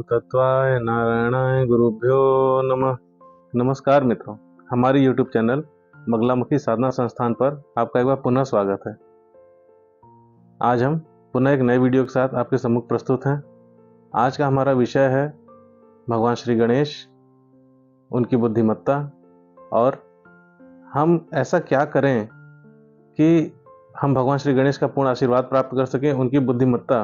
तत्वाय नारायणाय गुरुभ्यो नमः। नमस्कार मित्रों, हमारी YouTube चैनल बगलामुखी साधना संस्थान पर आपका एक बार पुनः स्वागत है। आज हम पुनः एक नए वीडियो के साथ आपके सम्मुख प्रस्तुत हैं। आज का हमारा विषय है भगवान श्री गणेश, उनकी बुद्धिमत्ता और हम ऐसा क्या करें कि हम भगवान श्री गणेश का पूर्ण आशीर्वाद प्राप्त कर सकें, उनकी बुद्धिमत्ता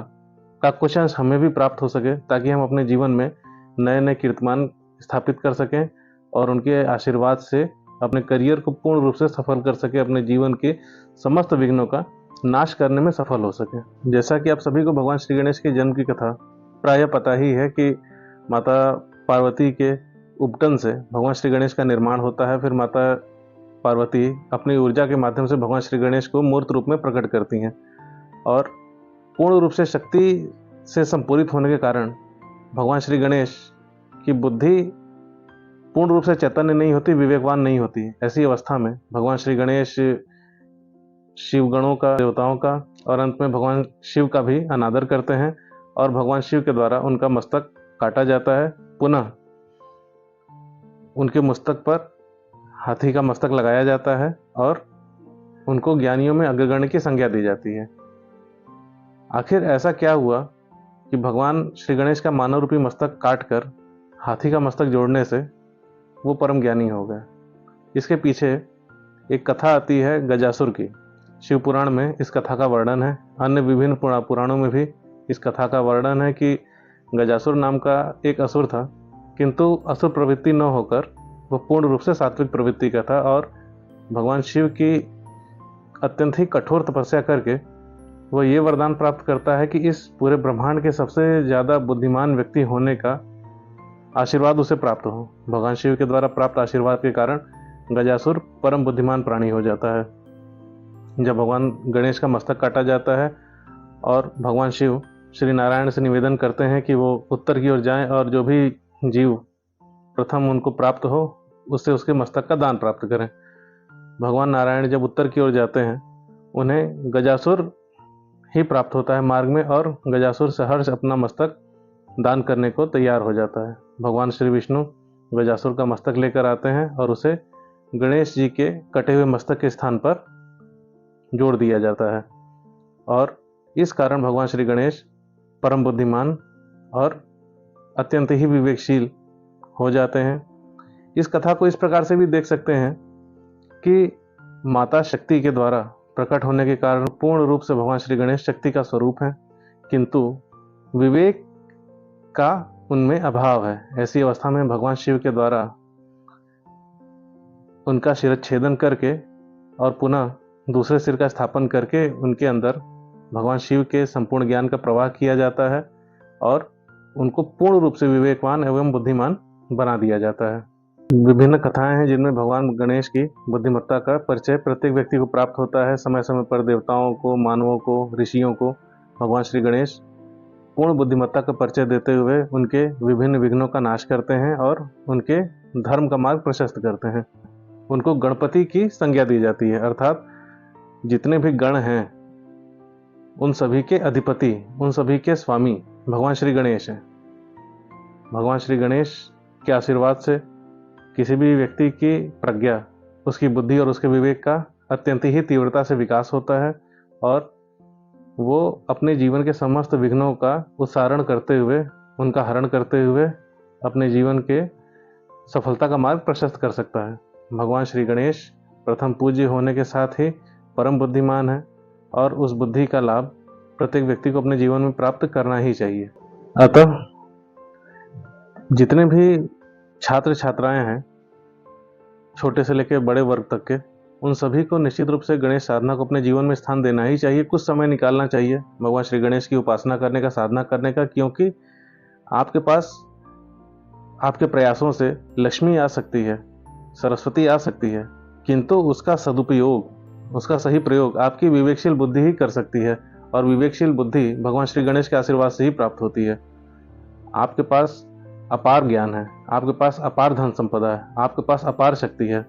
का कुछ अंश हमें भी प्राप्त हो सके, ताकि हम अपने जीवन में नए नए कीर्तिमान स्थापित कर सकें और उनके आशीर्वाद से अपने करियर को पूर्ण रूप से सफल कर सकें, अपने जीवन के समस्त विघ्नों का नाश करने में सफल हो सके। जैसा कि आप सभी को भगवान श्री गणेश के जन्म की कथा प्रायः पता ही है कि माता पार्वती के उपटन से भगवान श्री गणेश का निर्माण होता है। फिर माता पार्वती अपनी ऊर्जा के माध्यम से भगवान श्री गणेश को मूर्त रूप में प्रकट करती हैं और पूर्ण रूप से शक्ति से संपूरित होने के कारण भगवान श्री गणेश की बुद्धि पूर्ण रूप से चैतन्य नहीं होती, विवेकवान नहीं होती। ऐसी अवस्था में भगवान श्री गणेश शिवगणों का, देवताओं का और अंत में भगवान शिव का भी अनादर करते हैं और भगवान शिव के द्वारा उनका मस्तक काटा जाता है। पुनः उनके मस्तक पर हाथी का मस्तक लगाया जाता है और उनको ज्ञानियों में अग्रगण्य की संज्ञा दी जाती है। आखिर ऐसा क्या हुआ कि भगवान श्री गणेश का मानव रूपी मस्तक काटकर हाथी का मस्तक जोड़ने से वो परम ज्ञानी हो गए? इसके पीछे एक कथा आती है गजासुर की। शिव पुराण में इस कथा का वर्णन है, अन्य विभिन्न पुराणों में भी इस कथा का वर्णन है कि गजासुर नाम का एक असुर था, किंतु असुर प्रवृत्ति न होकर वह पूर्ण रूप से सात्विक प्रवृत्ति का था और भगवान शिव की अत्यंत ही कठोर तपस्या करके वह ये वरदान प्राप्त करता है कि इस पूरे ब्रह्मांड के सबसे ज़्यादा बुद्धिमान व्यक्ति होने का आशीर्वाद उसे प्राप्त हो। भगवान शिव के द्वारा प्राप्त आशीर्वाद के कारण गजासुर परम बुद्धिमान प्राणी हो जाता है। जब भगवान गणेश का मस्तक काटा जाता है और भगवान शिव श्री नारायण से निवेदन करते हैं कि वो उत्तर की ओर जाएं और जो भी जीव प्रथम उनको प्राप्त हो उससे उसके मस्तक का दान प्राप्त करें। भगवान नारायण जब उत्तर की ओर जाते हैं, उन्हें गजासुर ही प्राप्त होता है मार्ग में और गजासुर सहर्ष अपना मस्तक दान करने को तैयार हो जाता है। भगवान श्री विष्णु गजासुर का मस्तक लेकर आते हैं और उसे गणेश जी के कटे हुए मस्तक के स्थान पर जोड़ दिया जाता है और इस कारण भगवान श्री गणेश परम बुद्धिमान और अत्यंत ही विवेकशील हो जाते हैं। इस कथा को इस प्रकार से भी देख सकते हैं कि माता शक्ति के द्वारा प्रकट होने के कारण पूर्ण रूप से भगवान श्री गणेश शक्ति का स्वरूप है, किंतु विवेक का उनमें अभाव है। ऐसी अवस्था में भगवान शिव के द्वारा उनका शिरच्छेदन करके और पुनः दूसरे सिर का स्थापन करके उनके अंदर भगवान शिव के संपूर्ण ज्ञान का प्रवाह किया जाता है और उनको पूर्ण रूप से विवेकवान एवं बुद्धिमान बना दिया जाता है। विभिन्न कथाएं हैं जिनमें भगवान गणेश की बुद्धिमत्ता का परिचय प्रत्येक व्यक्ति को प्राप्त होता है। समय समय पर देवताओं को, मानवों को, ऋषियों को भगवान श्री गणेश पूर्ण बुद्धिमत्ता का परिचय देते हुए उनके विभिन्न विघ्नों का नाश करते हैं और उनके धर्म का मार्ग प्रशस्त करते हैं। उनको गणपति की संज्ञा दी जाती है, अर्थात जितने भी गण हैं उन सभी के अधिपति, उन सभी के स्वामी भगवान श्री गणेश हैं। भगवान श्री गणेश के आशीर्वाद से किसी भी व्यक्ति की प्रज्ञा, उसकी बुद्धि और उसके विवेक का अत्यंत ही तीव्रता से विकास होता है और वो अपने जीवन के समस्त विघ्नों का उत्सारण करते हुए, उनका हरण करते हुए अपने जीवन के सफलता का मार्ग प्रशस्त कर सकता है। भगवान श्री गणेश प्रथम पूज्य होने के साथ ही परम बुद्धिमान है और उस बुद्धि का लाभ प्रत्येक व्यक्ति को अपने जीवन में प्राप्त करना ही चाहिए। अतः जितने भी छात्र छात्राएं हैं, छोटे से लेकर बड़े वर्ग तक के, उन सभी को निश्चित रूप से गणेश साधना को अपने जीवन में स्थान देना ही चाहिए। कुछ समय निकालना चाहिए भगवान श्री गणेश की उपासना करने का, साधना करने का, क्योंकि आपके पास आपके प्रयासों से लक्ष्मी आ सकती है, सरस्वती आ सकती है, किंतु उसका सदुपयोग, उसका सही प्रयोग आपकी विवेकशील बुद्धि ही कर सकती है और विवेकशील बुद्धि भगवान श्री गणेश के आशीर्वाद से ही प्राप्त होती है। आपके पास अपार ज्ञान है, आपके पास अपार धन संपदा है, आपके पास अपार शक्ति है,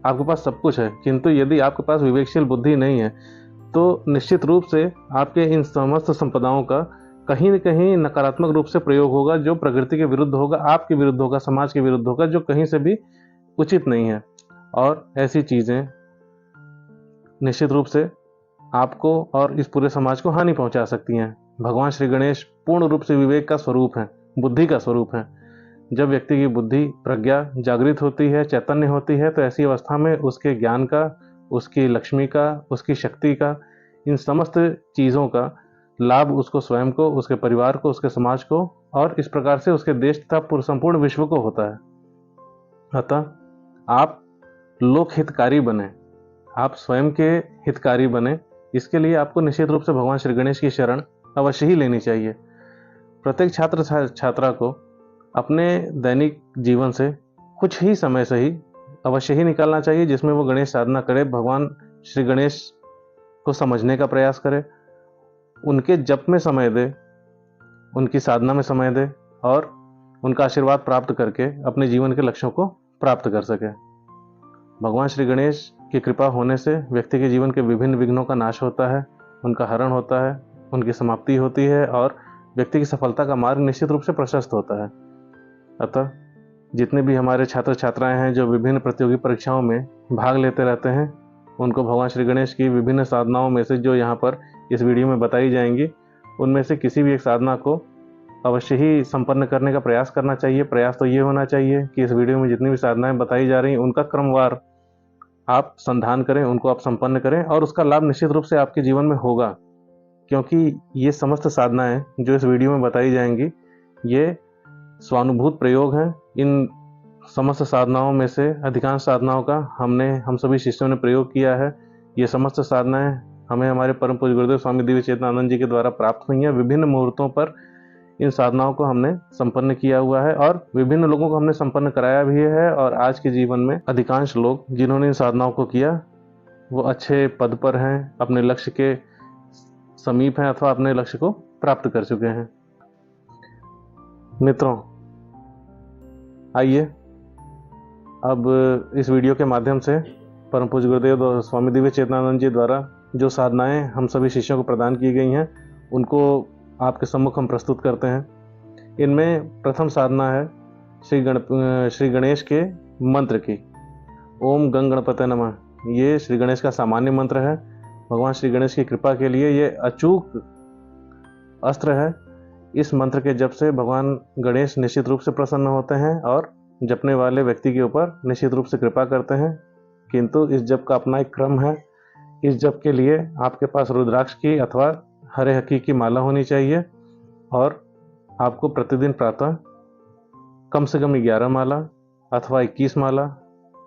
आपके पास सब कुछ है, किंतु यदि आपके पास विवेकशील बुद्धि नहीं है तो निश्चित रूप से आपके इन समस्त संपदाओं का कहीं न कहीं नकारात्मक रूप से प्रयोग होगा, जो प्रकृति के विरुद्ध होगा, आपके विरुद्ध होगा, समाज के विरुद्ध होगा, जो कहीं से भी उचित नहीं है। और ऐसी चीज़ें निश्चित रूप से आपको और इस पूरे समाज को हानि पहुंचा सकती हैं। भगवान श्री गणेश पूर्ण रूप से विवेक का स्वरूप हैं, बुद्धि का स्वरूप हैं। जब व्यक्ति की बुद्धि, प्रज्ञा जागृत होती है, चैतन्य होती है, तो ऐसी अवस्था में उसके ज्ञान का, उसकी लक्ष्मी का, उसकी शक्ति का, इन समस्त चीज़ों का लाभ उसको स्वयं को, उसके परिवार को, उसके समाज को और इस प्रकार से उसके देश तथा संपूर्ण विश्व को होता है। अतः आप लोक हितकारी बने, आप स्वयं के हितकारी बने। इसके लिए आपको निश्चित रूप से भगवान श्री गणेश की शरण अवश्य ही लेनी चाहिए। प्रत्येक छात्र छात्रा को अपने दैनिक जीवन से कुछ ही समय से ही अवश्य ही निकालना चाहिए, जिसमें वो गणेश साधना करे, भगवान श्री गणेश को समझने का प्रयास करे, उनके जप में समय दे, उनकी साधना में समय दे और उनका आशीर्वाद प्राप्त करके अपने जीवन के लक्ष्यों को प्राप्त कर सके। भगवान श्री गणेश की कृपा होने से व्यक्ति के जीवन के विभिन्न विघ्नों का नाश होता है, उनका हरण होता है, उनकी समाप्ति होती है और व्यक्ति की सफलता का मार्ग निश्चित रूप से प्रशस्त होता है। अतः जितने भी हमारे छात्र छात्राएं हैं जो विभिन्न प्रतियोगी परीक्षाओं में भाग लेते रहते हैं, उनको भगवान श्री गणेश की विभिन्न साधनाओं में से जो यहाँ पर इस वीडियो में बताई जाएंगी, उनमें से किसी भी एक साधना को अवश्य ही संपन्न करने का प्रयास करना चाहिए। प्रयास तो ये होना चाहिए कि इस वीडियो में जितनी भी साधनाएं बताई जा रही हैं, उनका क्रमवार आप संधान करें, उनको आप संपन्न करें और उसका लाभ निश्चित रूप से आपके जीवन में होगा। क्योंकि ये समस्त साधनाएं जो इस वीडियो में बताई जाएंगी, ये स्वानुभूत प्रयोग हैं। इन समस्त साधनाओं में से अधिकांश साधनाओं का हम सभी शिष्यों ने प्रयोग किया है। ये समस्त साधनाएं हमें हमारे परम पूज्य गुरुदेव स्वामी दिव्य चेतनानंद जी के द्वारा प्राप्त हुई हैं। विभिन्न मुहूर्तों पर इन साधनाओं को हमने संपन्न किया हुआ है और विभिन्न लोगों को हमने संपन्न कराया भी है। और आज के जीवन में अधिकांश लोग जिन्होंने इन साधनाओं को किया, वो अच्छे पद पर हैं, अपने लक्ष्य के समीप हैं अथवा अपने लक्ष्य को प्राप्त कर चुके हैं। मित्रों, आइए अब इस वीडियो के माध्यम से परम पूज्य गुरुदेव स्वामी दिव्य चेतनानंद जी द्वारा जो साधनाएं हम सभी शिष्यों को प्रदान की गई हैं, उनको आपके सम्मुख हम प्रस्तुत करते हैं। इनमें प्रथम साधना है श्री गणेश के मंत्र की, ओम गंग गणपते नमः। ये श्री गणेश का सामान्य मंत्र है। भगवान श्री गणेश की कृपा के लिए ये अचूक अस्त्र है। इस मंत्र के जप से भगवान गणेश निश्चित रूप से प्रसन्न होते हैं और जपने वाले व्यक्ति के ऊपर निश्चित रूप से कृपा करते हैं। किंतु इस जप का अपना एक क्रम है। इस जप के लिए आपके पास रुद्राक्ष की अथवा हरे हकी की माला होनी चाहिए और आपको प्रतिदिन प्रातः कम से कम 11 माला अथवा 21 माला,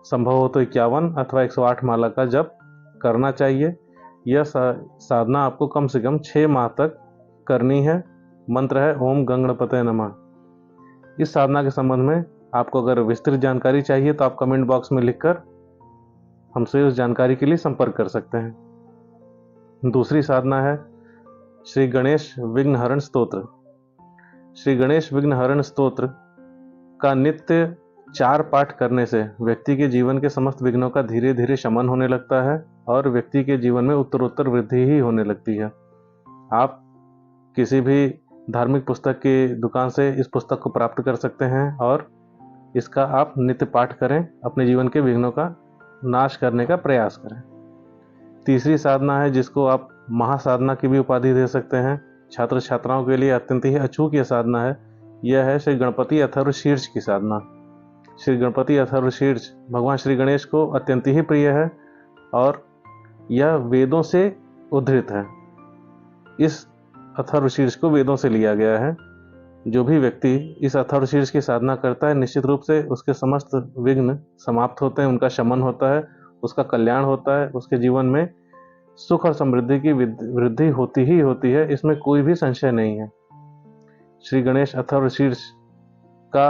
संभव हो तो 51 अथवा 108 माला का जप करना चाहिए। यह साधना आपको कम से कम 6 माह तक करनी है। मंत्र है ओम गंग गणपते नमः। इस साधना के संबंध में आपको अगर विस्तृत जानकारी चाहिए तो आप कमेंट बॉक्स में लिखकर हमसे उस जानकारी के लिए संपर्क कर सकते हैं। दूसरी साधना है श्री गणेश विघ्न हरण स्तोत्र। श्री गणेश विघ्न हरण स्तोत्र का नित्य 4 पाठ करने से व्यक्ति के जीवन के समस्त विघ्नों का धीरे धीरे शमन होने लगता है और व्यक्ति के जीवन में उत्तरोत्तर वृद्धि ही होने लगती है। आप किसी भी धार्मिक पुस्तक की दुकान से इस पुस्तक को प्राप्त कर सकते हैं और इसका आप नित्य पाठ करें, अपने जीवन के विघ्नों का नाश करने का प्रयास करें। तीसरी साधना है जिसको आप महासाधना की भी उपाधि दे सकते हैं। छात्र छात्राओं के लिए अत्यंत ही अचूक यह साधना है। यह है श्री गणपति अथर्व शीर्ष की साधना। श्री गणपति अथर्व शीर्ष भगवान श्री गणेश को अत्यंत ही प्रिय है और यह वेदों से उद्धृत है। इस अथर्व शीर्ष को वेदों से लिया गया है। जो भी व्यक्ति इस अथर्व शीर्ष की साधना करता है, निश्चित रूप से उसके समस्त विघ्न समाप्त होते हैं, उनका शमन होता है, उसका कल्याण होता है, उसके जीवन में सुख और समृद्धि की वृद्धि होती ही होती है। इसमें कोई भी संशय नहीं है। श्री गणेश अथर्व शीर्ष का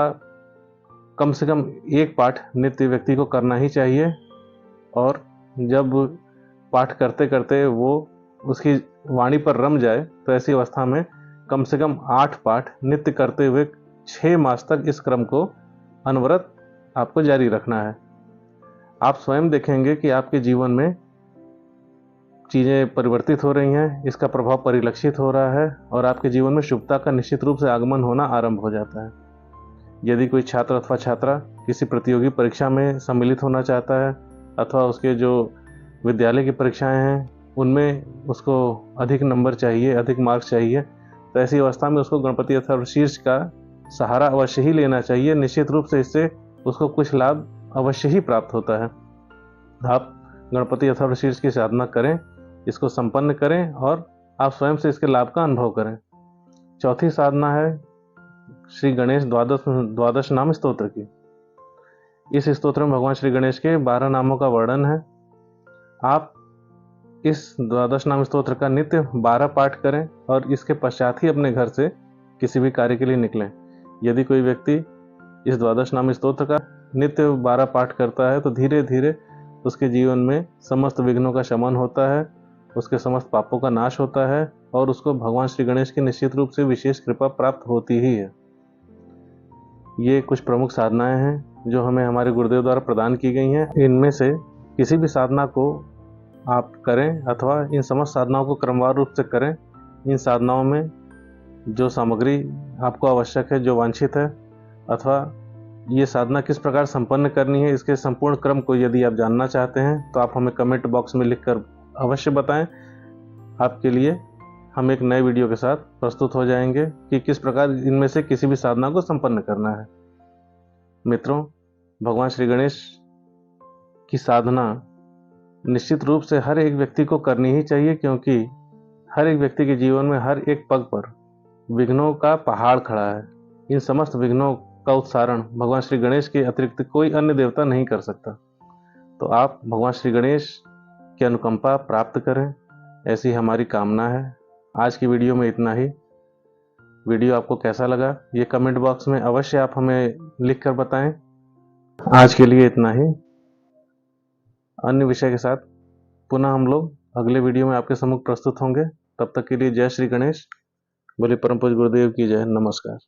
कम से कम 1 पाठ नित्य व्यक्ति को करना ही चाहिए और जब पाठ करते करते वो उसकी वाणी पर रम जाए तो ऐसी अवस्था में कम से कम 8 पाठ नित्य करते हुए 6 मास तक इस क्रम को अनवरत आपको जारी रखना है। आप स्वयं देखेंगे कि आपके जीवन में चीज़ें परिवर्तित हो रही हैं, इसका प्रभाव परिलक्षित हो रहा है और आपके जीवन में शुभता का निश्चित रूप से आगमन होना आरंभ हो जाता है। यदि कोई छात्र अथवा छात्रा किसी प्रतियोगी परीक्षा में सम्मिलित होना चाहता है अथवा उसके जो विद्यालय की परीक्षाएं हैं उनमें उसको अधिक नंबर चाहिए, अधिक मार्क्स चाहिए, तो ऐसी अवस्था में उसको गणपति अथर्वशीर्ष का सहारा अवश्य ही लेना चाहिए। निश्चित रूप से इससे उसको कुछ लाभ अवश्य ही प्राप्त होता है। आप गणपति अथर्वशीर्ष की साधना करें, इसको संपन्न करें और आप स्वयं से इसके लाभ का अनुभव करें। चौथी साधना है श्री गणेश द्वादश नाम स्तोत्र की। इस स्तोत्र में भगवान श्री गणेश के 12 नामों का वर्णन है। आप इस द्वादश नाम स्तोत्र का नित्य 12 पाठ करें और इसके पश्चात ही अपने घर से किसी भी कार्य के लिए निकलें। यदि कोई व्यक्ति इस द्वादश नाम स्तोत्र का नित्य 12 पाठ करता है तो धीरे धीरे उसके जीवन में समस्त विघ्नों का शमन होता है, उसके समस्त पापों का नाश होता है और उसको भगवान श्री गणेश की निश्चित रूप से विशेष कृपा प्राप्त होती ही है। ये कुछ प्रमुख साधनाएं हैं जो हमें हमारे गुरुदेव द्वारा प्रदान की गई हैं। इनमें से किसी भी साधना को आप करें अथवा इन समस्त साधनाओं को क्रमवार रूप से करें। इन साधनाओं में जो सामग्री आपको आवश्यक है, जो वांछित है, अथवा ये साधना किस प्रकार संपन्न करनी है, इसके संपूर्ण क्रम को यदि आप जानना चाहते हैं तो आप हमें कमेंट बॉक्स में लिखकर अवश्य बताएं। आपके लिए हम एक नए वीडियो के साथ प्रस्तुत हो जाएंगे कि किस प्रकार इनमें से किसी भी साधना को संपन्न करना है। मित्रों, भगवान श्री गणेश की साधना निश्चित रूप से हर एक व्यक्ति को करनी ही चाहिए, क्योंकि हर एक व्यक्ति के जीवन में हर एक पग पर विघ्नों का पहाड़ खड़ा है। इन समस्त विघ्नों का उत्सारण भगवान श्री गणेश के अतिरिक्त कोई अन्य देवता नहीं कर सकता। तो आप भगवान श्री गणेश की अनुकंपा प्राप्त करें, ऐसी हमारी कामना है। आज की वीडियो में इतना ही। वीडियो आपको कैसा लगा ये कमेंट बॉक्स में अवश्य आप हमें लिख कर बताएं। आज के लिए इतना ही। अन्य विषय के साथ पुनः हम लोग अगले वीडियो में आपके सम्मुख प्रस्तुत होंगे। तब तक के लिए जय श्री गणेश। बोले परम पूज्य गुरुदेव की जय। नमस्कार।